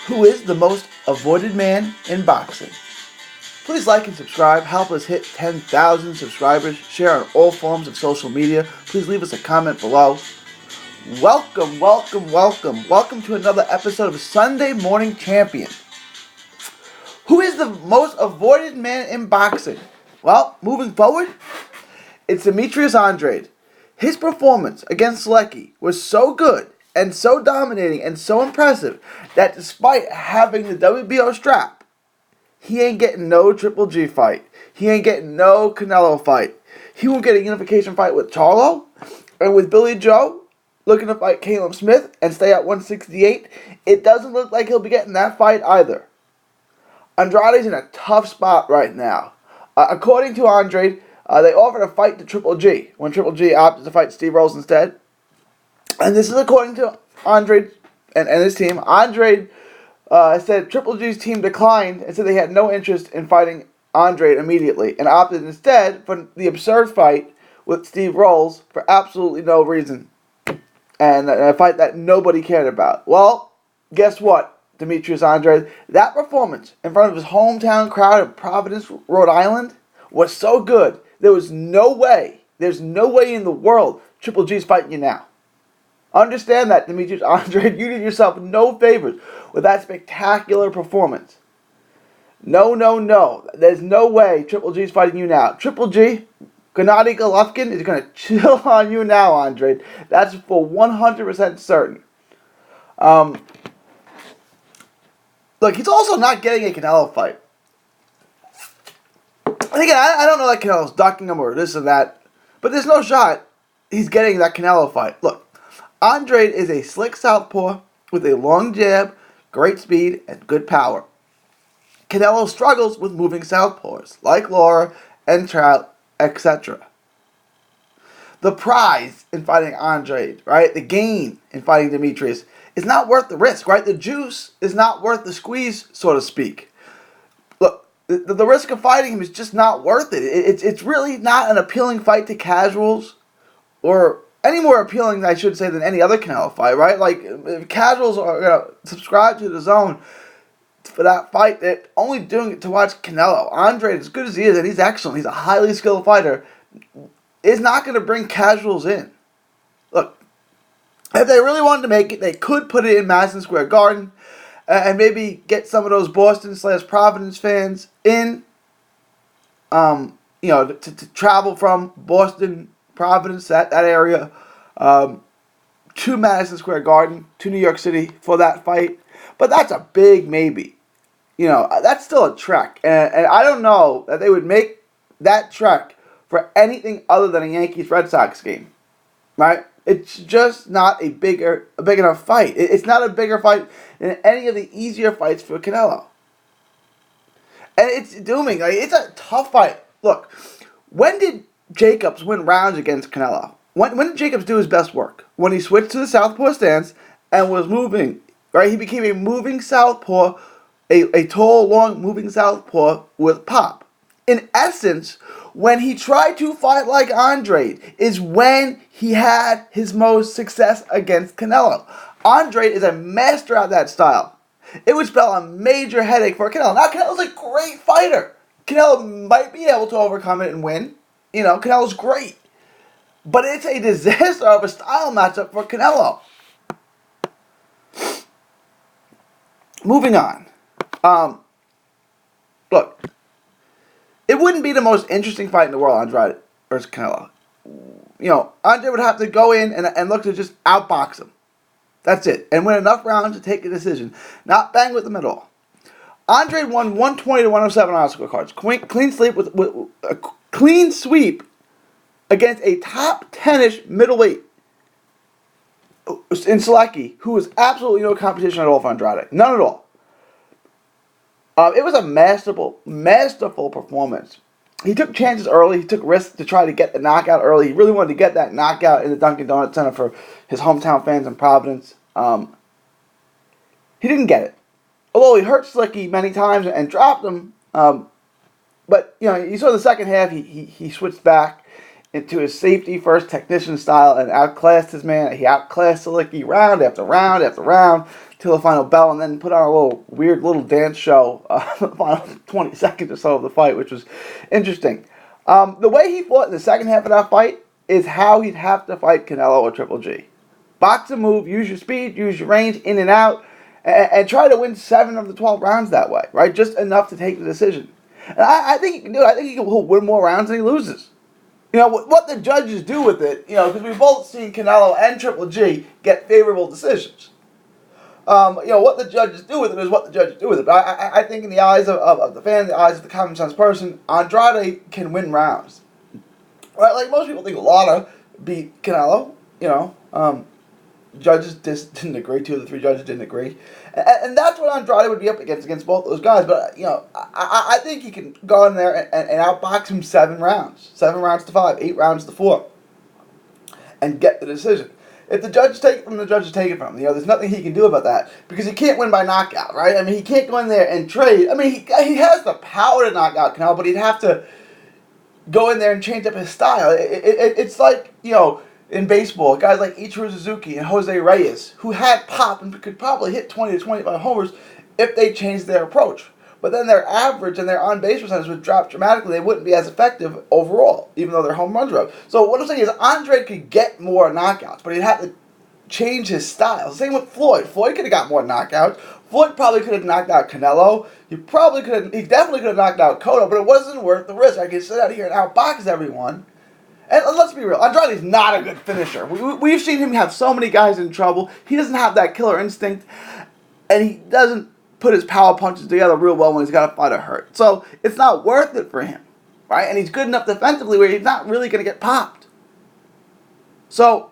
Who is the most avoided man in boxing? Please like and subscribe. Help us hit 10,000 subscribers. Share on all forms of social media. Please leave us a comment below. Welcome, welcome, welcome. Welcome to another episode of Sunday Morning Champion. Who is the most avoided man in boxing? Well, moving forward, it's Demetrius Andeade. His performance against Selecki was so good and so dominating and so impressive that despite having the WBO strap, he ain't getting no Triple G fight. He ain't getting no Canelo fight. He won't get a unification fight with Charlo. And with Billy Joe looking to fight Caleb Smith and stay at 168, it doesn't look like he'll be getting that fight either. Andrade's in a tough spot right now. According to Andrade, they offered a fight to Triple G when Triple G opted to fight Steve Rolls instead. And this is according to Andrade and his team. Andrade said Triple G's team declined and said they had no interest in fighting Andrade immediately and opted instead for the absurd fight with Steve Rolls for absolutely no reason. And a fight that nobody cared about. Well, guess what, Demetrius Andeade? That performance in front of his hometown crowd in Providence, Rhode Island was so good. There's no way in the world Triple G's fighting you now. Understand that, Demetrius Andeade. You did yourself no favors with that spectacular performance. No. There's no way Triple G's fighting you now. Triple G, Gennady Golovkin, is going to chill on you now, Andrade. That's for 100% certain. Look, he's also not getting a Canelo fight. And again, I don't know that Canelo's ducking him or this or that, but there's no shot he's getting that Canelo fight. Look, Andrade is a slick southpaw with a long jab, great speed, and good power. Canelo struggles with moving southpaws, like Laura and Trout, etc. The prize in fighting Andrade, right, the gain in fighting Demetrius, is not worth the risk, right? The juice is not worth the squeeze, so to speak. Look, the risk of fighting him is just not worth it. It's really not an appealing fight to casuals, or any more appealing, I should say, than any other Canelo fight, right? Like, if casuals are going to subscribe to the zone for that fight, they're only doing it to watch Canelo. Andrade, as good as he is, and he's excellent, he's a highly skilled fighter, is not going to bring casuals in. Look, if they really wanted to make it, they could put it in Madison Square Garden and maybe get some of those Boston/Providence fans in, to travel from Boston, Providence, that area, to Madison Square Garden, to New York City for that fight. But that's a big maybe. That's still a trek. And I don't know that they would make that trek for anything other than a Yankees-Red Sox game. Right? It's just not a big enough fight. It's not a bigger fight than any of the easier fights for Canelo. And it's dooming. It's a tough fight. Look, when did Jacobs win rounds against Canelo? When did Jacobs do his best work? When he switched to the southpaw stance and was moving. Right? He became a moving southpaw, a tall, long, moving southpaw with pop. In essence, when he tried to fight like Andrade is when he had his most success against Canelo. Andrade is a master at that style. It would spell a major headache for Canelo. Now, Canelo's a great fighter. Canelo might be able to overcome it and win. Canelo's great. But it's a disaster of a style matchup for Canelo. Moving on. Look, it wouldn't be the most interesting fight in the world, Andrade versus Canelo. Andrade would have to go in and look to just outbox him. That's it. And win enough rounds to take a decision. Not bang with him at all. Andrade won 120 to 107 on scorecards. Clean sweep with a clean sweep against a top 10-ish middleweight in Selecki, who was absolutely no competition at all for Andrade. None at all. It was a masterful performance. He took chances early. He took risks to try to get the knockout early. He really wanted to get that knockout in the Dunkin' Donuts Center for his hometown fans in Providence. He didn't get it. Although he hurt Selecki many times and dropped him. But, you saw the second half, he switched back into his safety-first technician style and outclassed his man. He outclassed Selecki round after round after round till the final bell, and then put on a weird little dance show the final 20 seconds or so of the fight, which was interesting. The way he fought in the second half of that fight is how he'd have to fight Canelo or Triple G. Box and move, use your speed, use your range, in and out, and try to win 7 of the 12 rounds that way, right? Just enough to take the decision. And I think he can do it. I think he'll win more rounds than he loses. What the judges do with it, because we've both seen Canelo and Triple G get favorable decisions. What the judges do with it is what the judges do with it. But I think in the eyes of the fan, the eyes of the common sense person, Andrade can win rounds. Right? Like most people think Lara beat Canelo, judges didn't agree. 2 of the 3 judges didn't agree. And that's what Andrade would be up against both those guys. But, I think he can go in there and outbox him 7 rounds. 7 rounds to 5, 8 rounds to 4. And get the decision. If the judges take it from him, the judges take it from him. There's nothing he can do about that. Because he can't win by knockout, right? I mean, he can't go in there and trade. I mean, he has the power to knock out Canelo, but he'd have to go in there and change up his style. It's like, in baseball, guys like Ichiro Suzuki and Jose Reyes, who had pop and could probably hit 20 to 25 homers if they changed their approach. But then their average and their on-base percentage would drop dramatically. They wouldn't be as effective overall, even though their home runs were up. So what I'm saying is Andrade could get more knockouts, but he'd have to change his style. Same with Floyd. Floyd could have got more knockouts. Floyd probably could have knocked out Canelo. He definitely could have knocked out Cotto, but it wasn't worth the risk. I could sit out here and outbox everyone. And let's be real, Andrade's not a good finisher. We've seen him have so many guys in trouble. He doesn't have that killer instinct, and he doesn't put his power punches together real well when he's got a fight to hurt. So it's not worth it for him, right? And he's good enough defensively where he's not really going to get popped. So,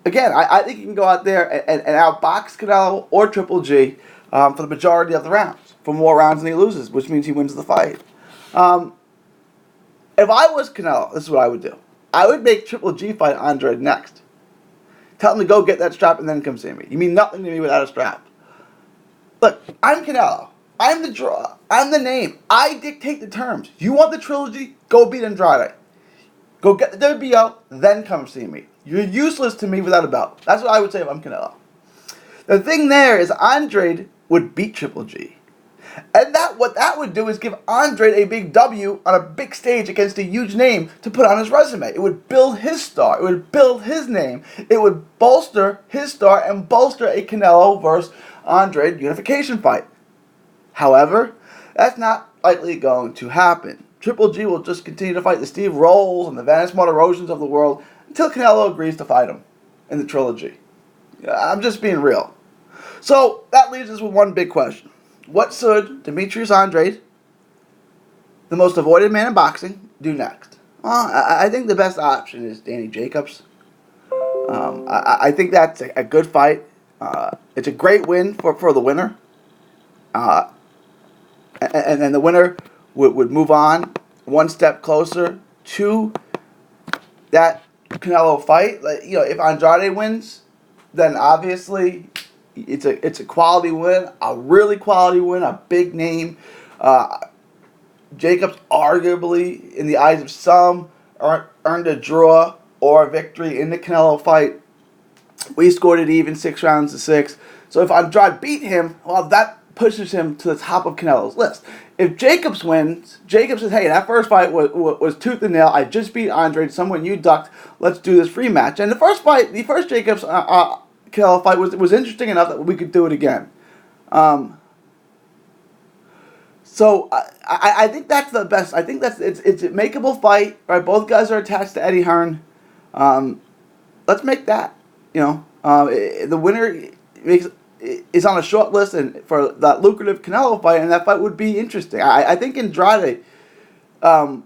again, I think he can go out there and outbox Canelo or Triple G for the majority of the rounds, for more rounds than he loses, which means he wins the fight. If I was Canelo, this is what I would do. I would make Triple G fight Andrade next. Tell him to go get that strap and then come see me. You mean nothing to me without a strap. Look, I'm Canelo. I'm the draw. I'm the name. I dictate the terms. You want the trilogy? Go beat Andrade. Go get the WBO, then come see me. You're useless to me without a belt. That's what I would say if I'm Canelo. The thing there is Andrade would beat Triple G. And what that would do is give Andrade a big W on a big stage against a huge name to put on his resume. It would build his star. It would build his name. It would bolster his star and bolster a Canelo versus Andrade unification fight. However, that's not likely going to happen. Triple G will just continue to fight the Steve Rolls and the Vanis Martirosians of the world until Canelo agrees to fight him in the trilogy. I'm just being real. So that leaves us with one big question. What should Demetrius Andeade, the most avoided man in boxing, do next? Well, I think the best option is Danny Jacobs. I think that's a good fight. It's a great win for the winner. And then the winner would move on one step closer to that Canelo fight. If Andrade wins, then obviously it's a quality win, a really quality win, a big name. Jacobs arguably, in the eyes of some, earned a draw or a victory in the Canelo fight. We scored it even 6 rounds to 6. So if Andrade beat him, well, that pushes him to the top of Canelo's list. If Jacobs wins, Jacobs says, hey, that first fight was tooth and nail. I just beat Andrade. Someone you ducked. Let's do this rematch. And the first Jacobs Canelo fight was interesting enough that we could do it again. So I think that's the best. I think it's a makeable fight. Right, both guys are attached to Eddie Hearn. Let's make that. The winner is on a short list and for that lucrative Canelo fight, and that fight would be interesting. I think Andrade. I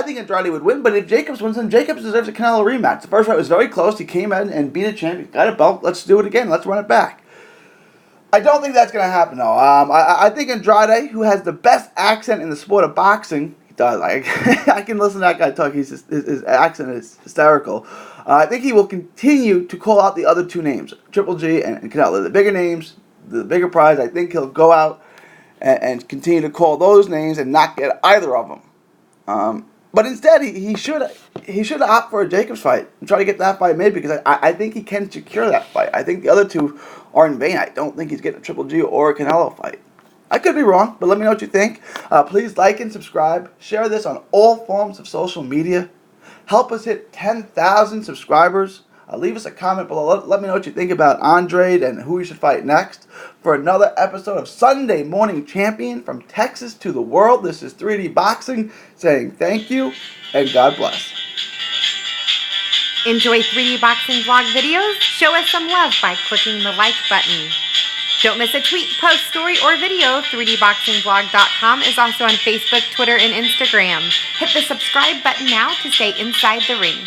think Andrade would win, but if Jacobs wins, then Jacobs deserves a Canelo rematch. The first fight was very close. He came in and beat a champion, got a belt. Let's do it again. Let's run it back. I don't think that's going to happen, though. I think Andrade, who has the best accent in the sport of boxing, he does. I can listen to that guy talk. His accent is hysterical. I think he will continue to call out the other two names, Triple G and Canelo. The bigger names, the bigger prize. I think he'll go out and continue to call those names and not get either of them. But instead, he should opt for a Jacobs fight and try to get that fight made, because I think he can secure that fight. I think the other two are in vain. I don't think he's getting a Triple G or a Canelo fight. I could be wrong, but let me know what you think. Please like and subscribe. Share this on all forms of social media. Help us hit 10,000 subscribers. Leave us a comment below. Let me know what you think about Andrade and who he should fight next. For another episode of Sunday Morning Champion, from Texas to the world, this is 3D Boxing saying thank you and God bless. Enjoy 3D Boxing vlog videos? Show us some love by clicking the like button. Don't miss a tweet, post, story, or video. 3dboxingvlog.com is also on Facebook, Twitter, and Instagram. Hit the subscribe button now to stay inside the ring.